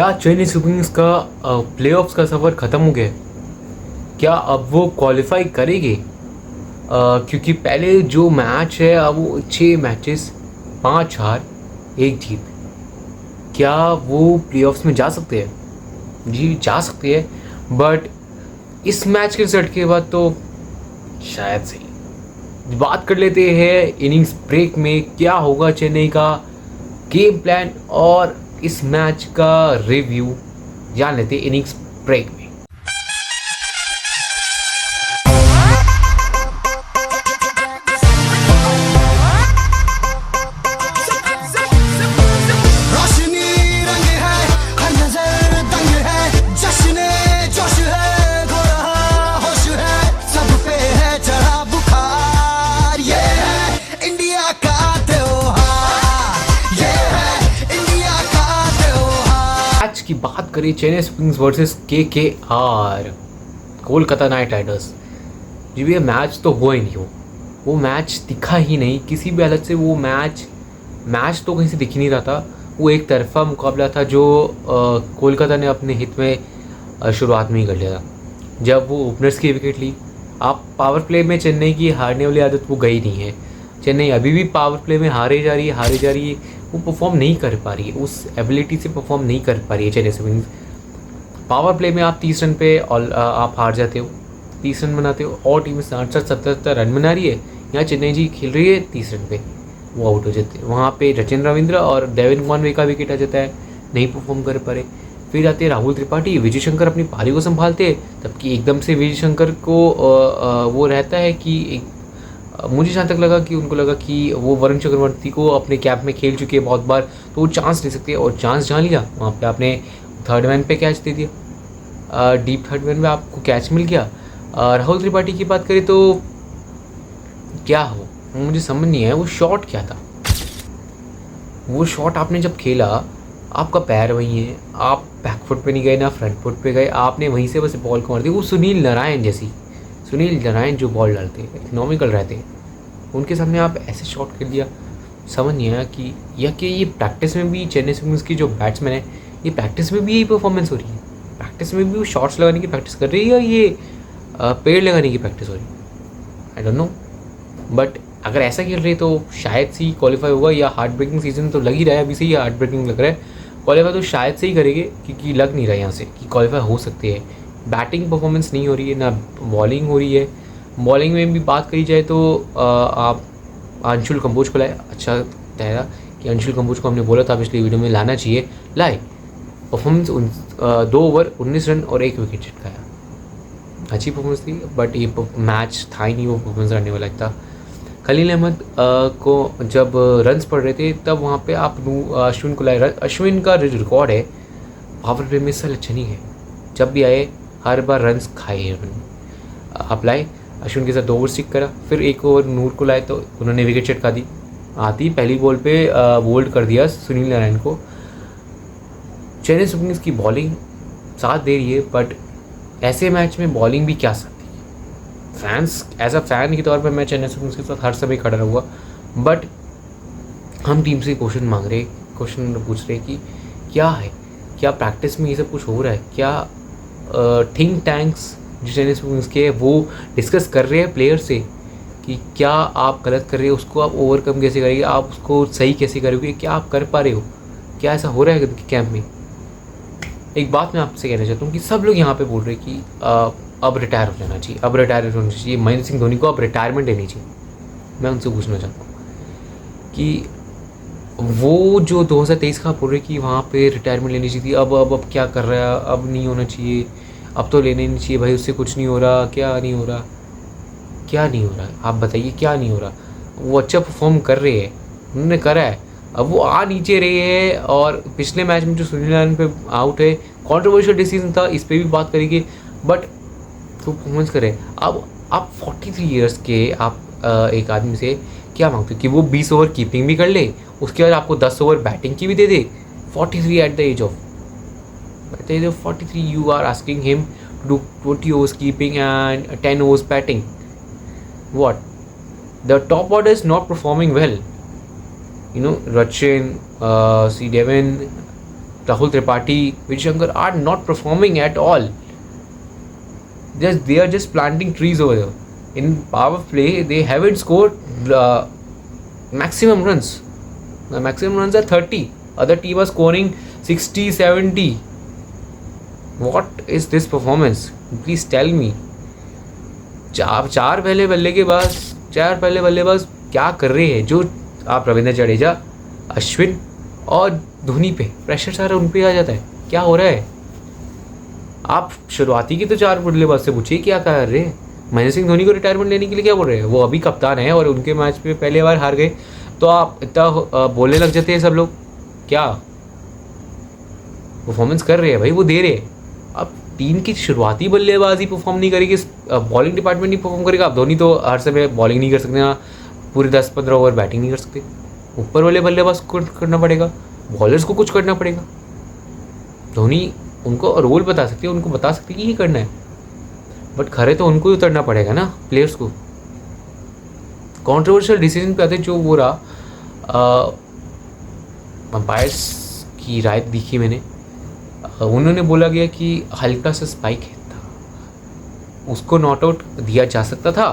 क्या Chennai super Kings का playoffs का सफ़र ख़त्म हो गया है? क्या अब वो क्वालिफाई करेंगे? क्योंकि पहले जो मैच है अब वो 6 मैचेस, 5 हार, 1 जीत। क्या वो प्लेऑफ्स में जा सकते हैं? जी जा सकते हैं, बट इस मैच के रिजल्ट के बाद तो शायद सही। बात कर लेते हैं इनिंग्स ब्रेक में क्या होगा चेन्नई का गेम प्लान और इस मैच का रिव्यू जान लेते हैं इनिंग्स ब्रेक में। रोशनी रंग है, हर नजर दंग है, जश्न जोश है, हो रहा होश है, सब पे है चढ़ा बुखार। ये है इंडिया का त्योहार, ये है इंडिया का त्योहार। मैच की बात करें Chennai super kings versus KKR, Kolkata knight riders. जी भैया मैच तो हुआ ही नहीं, वो मैच दिखा ही नहीं किसी भी हालत से। वो मैच तो कहीं से दिख ही नहीं रहा था। वो एक तरफा मुकाबला था जो कोलकाता ने अपने हित में शुरुआत में ही कर लिया था जब वो ओपनर्स की विकेट ली। आप पावर प्ले में चेन्नई की हारने वाली आदत वो गई नहीं है। चेन्नई अभी भी पावर प्ले में हारे जा रही है। वो परफॉर्म नहीं कर पा रही है, उस एबिलिटी से परफॉर्म नहीं कर पा रही है Chennai super Kings. Power play में आप 30 रन पे आप हार जाते हो, 30 रन बनाते हो और टीम 60-70 रन बना रही है। यहाँ चेन्नई जी खेल रही है 30 रन पे, वो आउट हो जाते हैं। वहाँ पे रचिन रविंद्र और डेविन कॉनवे का विकेट आ जाता है, नहीं परफॉर्म कर पा रहे। फिर आते हैं राहुल त्रिपाठी, विजय शंकर अपनी पारी को संभालते हैं, तबकि एकदम से विजय शंकर को वो रहता है कि मुझे जहाँ तक लगा कि उनको लगा कि वो वरुण चक्रवर्ती को अपने कैंप में खेल चुके हैं बहुत बार, तो वो चांस ले सकते हैं और चांस जहाँ लिया वहाँ पे आपने थर्ड मैन पे कैच दे दिया। डीप थर्ड मैन में आपको कैच मिल गया। राहुल त्रिपाठी की बात करें तो क्या हो मुझे समझ नहीं आया, वो शॉट क्या था? वो शॉट आपने जब खेला, आपका पैर वहीं है, आप बैकफुट पे नहीं गए ना फ्रंट फुट पे गए, आपने वहीं से बस बॉल को मार दी। वो सुनील नारायण जो बॉल डालते हैं, इकोनॉमिकल रहते हैं, उनके सामने आप ऐसे शॉट कर दिया। समझ नहीं आया कि ये प्रैक्टिस में भी चेन्नई सुपर किंग्स की जो बैट्समैन है, ये प्रैक्टिस में भी यही परफॉर्मेंस हो रही है? प्रैक्टिस में भी वो शॉट्स लगाने की प्रैक्टिस कर रही है या ये पेड़ लगाने की प्रैक्टिस हो रही है? आई डोंट नो, बट अगर ऐसा खेल रहे तो शायद से ही क्वालिफाई होगा। या हार्ट ब्रेकिंग सीजन तो लग ही रहा है, अभी से ही हार्ट ब्रेकिंग लग रहा है। क्वालिफाई तो शायद से ही करेंगे क्योंकि लग नहीं रहा है यहाँ से कि क्वालिफाई हो सकते हैं। बैटिंग परफॉर्मेंस नहीं हो रही है, ना बॉलिंग हो रही है। बॉलिंग में भी बात करी जाए तो आप अंशुल कंबोज को लाए, अच्छा ठहरा कि अंशुल कंबोज को हमने बोला था पिछली वीडियो में लाना चाहिए, लाए। परफॉर्मेंस 2 ओवर 19 रन और 1 विकेट झटकाया, अच्छी परफॉर्मेंस थी, बट ये मैच था ही नहीं वो परफॉर्मेंस रहने वाला था। खलील अहमद को जब रन्स पड़ रहे थे तब वहाँ पे आप अश्विन को लाए। अश्विन का रिकॉर्ड है पावर प्ले में साल अच्छा नहीं है, जब भी आए हर बार रन्स खाए हैं उन्होंने। आप लाए अश्विन के साथ 2 ओवर स्टिक करा, फिर 1 ओवर नूर को लाए तो उन्होंने विकेट चटका दी। आती पहली बॉल पे बोल्ड कर दिया सुनील नारायण को। चेन्नई सुपर किंग्स की बॉलिंग साथ दे रही है, बट ऐसे मैच में बॉलिंग भी क्या सकती है? फैंस एज अ फैन के तौर पर मैं चेन्नई सुपर किंग्स के साथ हर समय खड़ा रहूँगा, बट हम टीम से क्वेश्चन पूछ रहे कि क्या है, क्या प्रैक्टिस में ये सब कुछ हो रहा है? क्या थिंक टैंक्स जो चेन्नई सुपर किंग्स के वो डिस्कस कर रहे हैं प्लेयर से कि क्या आप गलत कर रहे हो, उसको आप ओवरकम कैसे करेंगे, आप उसको सही कैसे करोगे, क्या आप कर पा रहे हो? क्या ऐसा हो रहा है कैंप में? एक बात मैं आपसे कहना चाहता हूँ कि सब लोग यहाँ पे बोल रहे हैं कि अब रिटायर हो जाना चाहिए, अब रिटायर होना चाहिए, महेंद्र सिंह धोनी को अब रिटायरमेंट लेनी चाहिए। मैं उनसे पूछना चाहता हूँ कि वो जो 2023 का बोल रहे कि वहाँ पे रिटायरमेंट लेनी चाहिए थी, अब क्या कर रहा है, अब नहीं होना चाहिए, अब तो लेने नहीं चाहिए भाई, उससे कुछ नहीं हो रहा। क्या नहीं हो रहा? क्या नहीं हो रहा है आप बताइए, क्या नहीं हो रहा? वो अच्छा परफॉर्म कर रहे हैं, उन्होंने करा है, अब वो आ नीचे रहे हैं। और पिछले मैच में जो सुनील नारायण पे आउट है, कंट्रोवर्शियल डिसीजन था, इस पर भी बात करेंगे, बट तो परफॉर्मेंस करे। अब आप 43 ईयर्स के आप एक आदमी से क्या मांगते हो कि वो 20 ओवर कीपिंग भी कर ले, उसके बाद आपको 10 ओवर बैटिंग की भी दे दे? 43 at the age of 43 you are asking him to do 20 overs keeping and 10 overs batting. What? The top order is not performing well. Rachin, C. Devin, Rahul Tripathi, Vijay Shankar are not performing at all. They are just planting trees over there. In power play, they haven't scored maximum runs. The maximum runs are 30. Other team are scoring 60, 70. What is this performance? Please tell me. चार पहले बल्लेबाज क्या कर रहे हैं? जो आप रविंद्र जडेजा, अश्विन और धोनी पे प्रेशर सारा उन पे आ जाता है. क्या हो रहा है? आप शुरुआती की तो 4 बल्लेबाज से पूछिए क्या कर रहे हैं. महेंद्र सिंह धोनी को रिटायरमेंट लेने के लिए क्या बोल रहे हैं? वो अभी कप्तान है और उनके मैच पे पहले बार हार गए, तो आप इतना बोलने लग जाते हैं सब लोग. क्या परफॉर्मेंस कर रहे हैं भाई, वो दे रहे हैं. अब टीम की शुरुआती बल्लेबाजी परफॉर्म नहीं करेगी, बॉलिंग डिपार्टमेंट नहीं परफॉर्म करेगा. अब धोनी तो हर समय बॉलिंग नहीं कर सकते ना, पूरे 10-15 ओवर बैटिंग नहीं कर सकते. ऊपर वाले बल्लेबाज को करना पड़ेगा, बॉलर्स को कुछ करना पड़ेगा. धोनी उनको रोल बता सकते हैं, उनको बता सकते हैं कि ये करना है, बट खरे तो उनको ही उतरना पड़ेगा ना प्लेयर्स को. कॉन्ट्रोवर्शियल डिसीजन पे आते जो वो रहा, अंपायर्स की राय देखी मैंने. उन्होंने बोला गया कि हल्का सा स्पाइक था, उसको नॉट आउट दिया जा सकता था.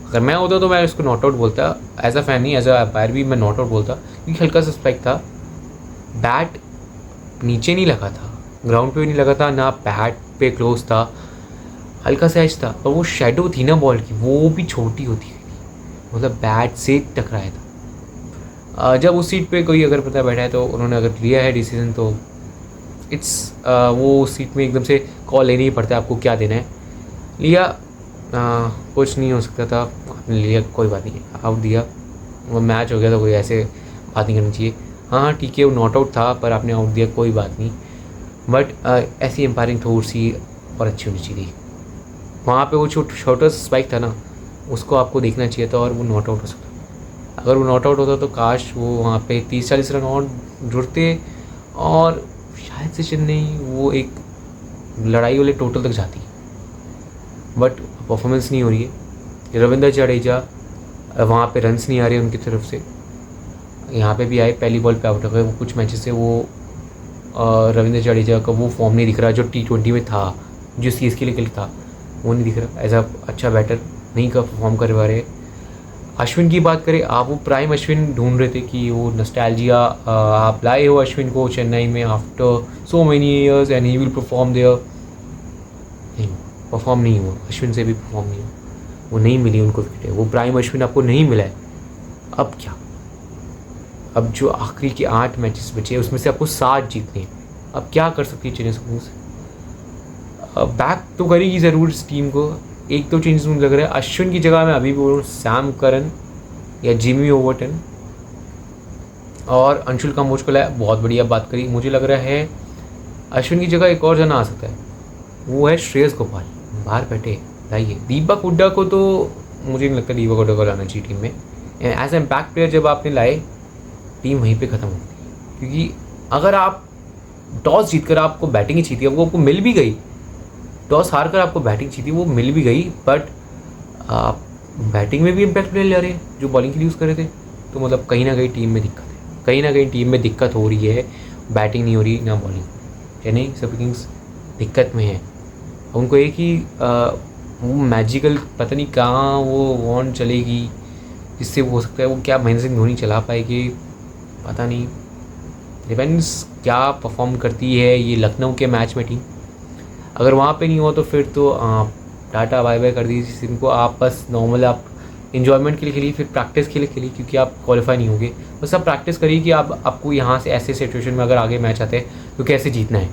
अगर मैं होता तो मैं उसको नॉट आउट बोलता. एज अ फैन नहीं, एज अ अंपायर भी मैं नॉट आउट बोलता, क्योंकि हल्का सा स्पाइक था. बैट नीचे नहीं लगा था, ग्राउंड पे भी नहीं लगा था, ना बैट पे क्लोज था, हल्का सा एज था. और वो शेडो थी ना बॉल की, वो भी छोटी होती है, मतलब बैट से टकराया था. जब उस सीट पे कोई अगर पता बैठा है तो उन्होंने अगर लिया है डिसीजन, तो इट्स वो उस सीट में एकदम से कॉल लेनी ही पड़ता है आपको क्या देना है. लिया, कुछ नहीं हो सकता था, आपने लिया, कोई बात नहीं, आउट दिया, वो मैच हो गया. तो कोई ऐसे बात नहीं करनी चाहिए. हाँ ठीक है, वो नॉट आउट था पर आपने आउट दिया, कोई बात नहीं. बट ऐसी एम्पायरिंग थोड़ी सी और अच्छी होनी चाहिए. वहाँ पे वो छोटा स्पाइक था ना, उसको आपको देखना चाहिए था और वो नॉट आउट हो सकता. अगर वो नॉट आउट होता तो काश वो वहाँ पे 30-40 रन और जुड़ते और शायद से चेन्नई वो एक लड़ाई वाले टोटल तक जाती. बट परफॉर्मेंस नहीं हो रही है. रविंद्र जडेजा, वहाँ पे रन्स नहीं आ रहे उनकी तरफ से. यहाँ पे भी आए, पहली बॉल पे आउट हो गए. वो कुछ मैचेस से वो रविंद्र जडेजा का वो फॉर्म नहीं दिख रहा जो T20 में था, जो CSK के लिए था, वो नहीं दिख रहा. एज अ अच्छा बैटर नहीं का परफॉर्म कर पा रहे. अश्विन की बात करें, आप वो प्राइम अश्विन ढूंढ रहे थे कि वो नॉस्टैल्जिया आप लाए हो अश्विन को चेन्नई में after so many years and he will perform there. नहीं, परफॉर्म नहीं हुआ. अश्विन से भी परफॉर्म नहीं हुआ, वो नहीं मिली उनको विकेट. वो प्राइम अश्विन आपको नहीं मिला है. अब क्या? अब जो आखिरी के 8 मैचेस बचे उसमें से आपको 7 जीतने हैं. अब क्या कर सकती है चेन्नई सुपर किंग्स? बैक तो करेगी ज़रूर इस टीम को. एक तो चेंजेस मुझे लग रहा है. अश्विन की जगह मैं अभी बोल रहा हूँ सैम करन या जिमी ओवरटन, और अंशुल कम्बोज को लाया. बहुत बढ़िया बात करी. मुझे लग रहा है अश्विन की जगह एक और जना आ सकता है, वो है श्रेयस गोपाल. बाहर बैठे लाइए. दीपक हुड्डा को तो मुझे नहीं लगता दीपक हुड्डा को लाना चाहिए टीम में. एज ए इम्पैक्ट प्लेयर जब आपने लाए, टीम वहीं पे ख़त्म होती है. क्योंकि अगर आप टॉस जीतकर आपको बैटिंग ही चाहिए, वो आपको मिल भी गई. टॉस हार कर आपको बैटिंग चाहिए, वो मिल भी गई, बट आप बैटिंग में भी इम्पैक्ट प्लेयर ले रहे हैं जो बॉलिंग के लिए यूज़ कर रहे थे. तो मतलब कहीं ना कहीं टीम में दिक्कत है, कहीं ना कहीं टीम में दिक्कत हो रही है. बैटिंग नहीं हो रही ना बॉलिंग. चेन्नई सुपर किंग्स दिक्कत में है. उनको एक ही वो मैजिकल पता नहीं कहाँ वो वॉन्ड चलेगी जिससे वो हो सकता है वो क्या महेंद्र सिंह धोनी चला पाएगी, पता नहीं. डिपेंड्स क्या परफॉर्म करती है ये लखनऊ के मैच में टीम. अगर वहाँ पे नहीं हो तो फिर तो टाटा बाय बाय कर दीजिए इनको. आप बस नॉर्मल आप इन्जॉयमेंट के लिए खेलिए, फिर प्रैक्टिस के लिए खेलिए, क्योंकि आप क्वालिफाई नहीं होंगे. बस आप प्रैक्टिस करिए कि आपको यहाँ से ऐसे सिचुएशन में अगर आगे मैच आते हैं तो कैसे जीतना है,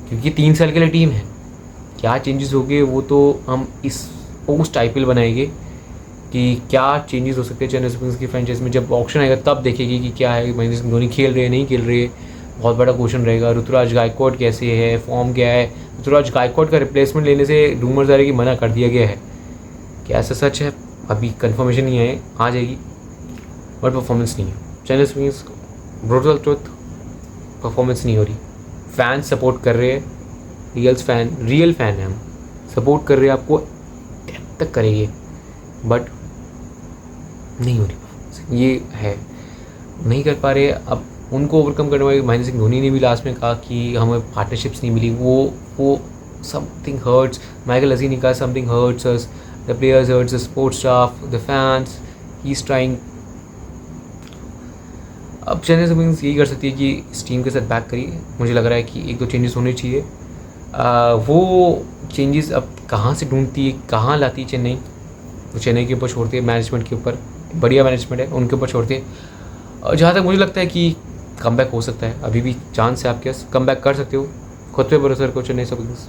क्योंकि 3 साल के लिए टीम है. क्या चेंजेस हो गए वो तो हम इस पोस्ट IPL बनाएंगे कि क्या चेंजेस हो सकते हैं चेन्नई सुपर किंग्स की फ्रेंचाइज में. जब ऑक्शन आएगा तब देखेगी कि क्या है, महेंद्र सिंह धोनी खेल रहे हैं नहीं खेल रहे. बहुत बड़ा क्वेश्चन रहेगा. ऋतुराज गायकवाड कैसे है, फॉर्म क्या है. ऋतुराज गायकवाड का रिप्लेसमेंट लेने से रूमर्स आ रहे कि मना कर दिया गया है. क्या ऐसा सच है? अभी कंफर्मेशन नहीं है, आ जाएगी, बट परफॉर्मेंस नहीं है. Chennai super Kings brutal truth, performance नहीं हो रही. फैंस सपोर्ट कर रहे हैं, रियल फैन है हम, सपोर्ट कर रहे हैं आपको, डेप्थ तक करेंगे, बट नहीं हो रही परफॉर्मेंस. ये है, नहीं कर पा रहे. अब उनको ओवरकम करने वाले महेंद्र सिंह धोनी ने भी लास्ट में कहा कि हमें पार्टनरशिप्स नहीं मिली, वो समथिंग हर्ट्स। माइकल अजीज ने कहा something hurts us, the players hurts, the sports staff, the fans, he is trying. अब चेन्नई सुपर किंग्स यही कर सकती है कि इस टीम के साथ बैक करिए। मुझे लग रहा है कि 1-2 चेंजेस होने चाहिए। वो चेंजेस अब कहाँ से ढूंढती है, कहाँ लाती है चेन्नई, वो चेन्नई के ऊपर छोड़ती है, मैनेजमेंट के ऊपर। बढ़िया मैनेजमेंट है, उनके ऊपर छोड़ती है। और जहाँ तक मुझे लगता है कि कम बैक हो सकता है, अभी भी चांस है आपके पास, कम बैक कर सकते हो। खुद पे भरोसा रखो, Chennai super Kings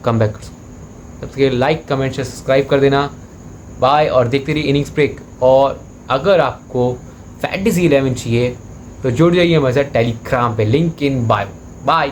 come back कर सकते हो। तब तक के लाइक, कमेंट, शेयर, सब्सक्राइब कर देना। बाय, और देखते रहिए इनिंग्स ब्रेक। और अगर आपको फैंटेसी 11 चाहिए तो जुड़ जाइए हमारे साथ टेलीग्राम पे, लिंक इन बायो। बाय।